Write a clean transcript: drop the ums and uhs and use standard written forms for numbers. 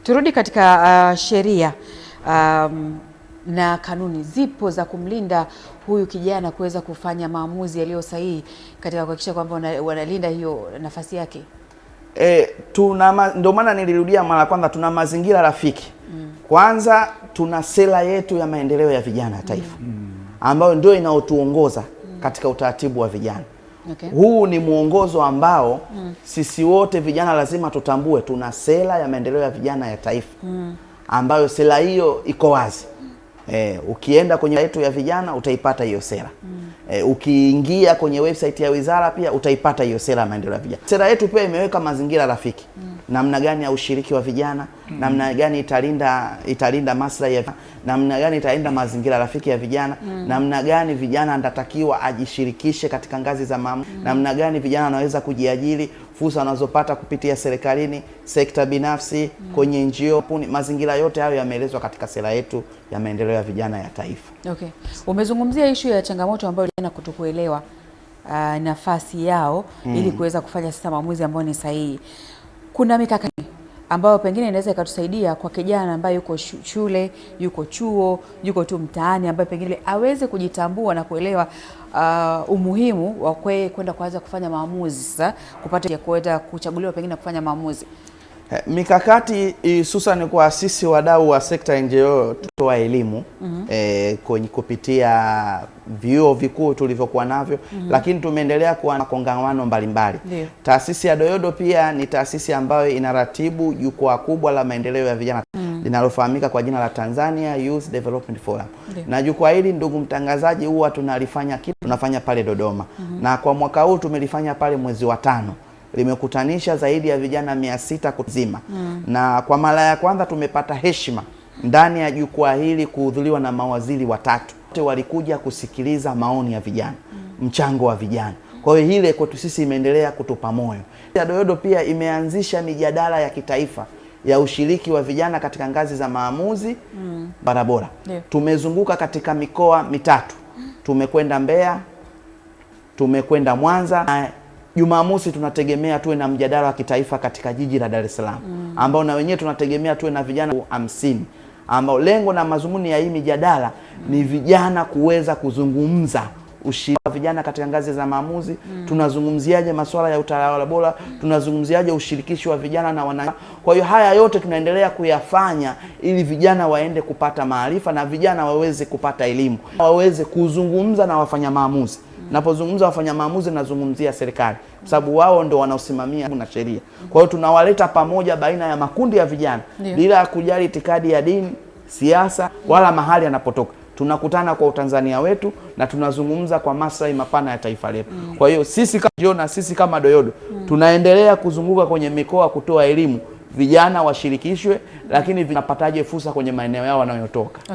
Turudi katika sheria na kanuni zipo za kumlinda huyu kijana kuweza kufanya maamuzi yaliyo sahihi katika kuhakikisha kwamba wanalinda hiyo nafasi yake. Ndio maana nilirudia mara kwanza, tuna mazingira rafiki. Kwanza tuna sera yetu ya maendeleo ya vijana ya taifa ambayo ndio inaotuongoza katika utaratibu wa vijana. Okay. Huu ni mwongozo ambao sisi wote vijana lazima tutambue, tuna sera ya maendeleo ya vijana ya taifa ambayo sera hiyo iko wazi. Ukienda kwenye yetu ya vijana utaipata hiyo sera. Ukiingia kwenye website ya wizara pia utaipata hiyo sera ya maendeleo ya vijana. Sera yetu pia imeweka mazingira rafiki. Namna gani ya ushiriki wa vijana, namna gani italinda maslahi ya vijana, namna gani italinda mazingira rafiki ya vijana, namna gani vijana anatakiwa ajishirikishe katika ngazi za maamuzi, namna gani vijana wanaweza kujiajiri, fursa wanazopata kupitia serikalini, sekta binafsi, kwenye NGO. Mazingira yote hayo yameelezwa katika sera yetu ya maendeleo ya vijana ya taifa. Okay. Umezungumzia issue ya changamoto ambayo vijana kutokuelewa nafasi yao ili kuweza kufanya sasa maamuzi ambayo ni sahihi. Kuna mikakati ambayo pengine inaweza ikatusaidia kwa kijana ambaye yuko shule, yuko chuo, yuko tu mtaani, ambaye pengine aweze kujitambua na kuelewa umuhimu wa kwenda kuanza kufanya maamuzi sasa, kupata ya kuweza kuchaguliwa pengine kufanya maamuzi. Mikakati hususan kwa sisi wadau wa sekta NGO tutoa elimu kwenye kupitia vyuo vikuu tulivyokuwa navyo, lakini tumeendelea kuwa na kongamano mbalimbali. Taasisi ya Doyodo pia ni taasisi ambayo inaratibu jukwaa kubwa la maendeleo ya vijana linalofahamika kwa jina la Tanzania Youth Development Forum. Na jukwaa hili, ndugu mtangazaji, huwa tunafanya pale Dodoma. Na kwa mwaka huu tumelifanya pale mwezi wa 5. Limekutanisha zaidi ya vijana 600 kuzima. Na kwa mara ya kwanza tumepata heshima ndani ya jukwaa hili kuhudhuriwa na mawaziri 3. Wote walikuja kusikiliza maoni ya vijana, mchango wa vijana. Kwa hiyo hile kwetu sisi imeendelea kutupa moyo. Doyodo pia imeanzisha mijadala ya kitaifa ya ushiriki wa vijana katika ngazi za maamuzi barabara. Tumezunguka katika mikoa 3. Tumekwenda Mbeya, tumekwenda Mwanza. Jumamosi tunategemea tuwe na mjadala wa kitaifa katika jiji la Dar es Salaam, ambao na wenyewe tunategemea tuwe na vijana 50, ambao lengo na mazumuni ya hii mijadala ni vijana kuweza kuzungumza ushiriki wa vijana katika ngazi za maamuzi. Tunazungumziaje masuala ya utawala bora, tunazungumziaje ushirikishi wa vijana na wananchi. Kwa hiyo haya yote tunaendelea kuyafanya ili vijana waende kupata maarifa na vijana waweze kupata elimu, waweze kuzungumza na wafanya maamuzi. Napozungumza wafanya maamuzi nazungumzia serikali, kwa sababu wao ndio wanaosimamia na sheria. Kwa hiyo tunawaleta pamoja baina ya makundi ya vijana bila kujali itikadi ya dini, siasa wala mahali anapotoka. Tunakutana kwa Utanzania wetu na tunazungumza kwa maslahi mapana ya taifa letu. Kwa hiyo sisi kama Doyodo tunaendelea kuzunguka kwenye mikoa kutoa elimu, vijana washirikishwe, lakini vinapataje fursa kwenye maeneo yao wanayotoka.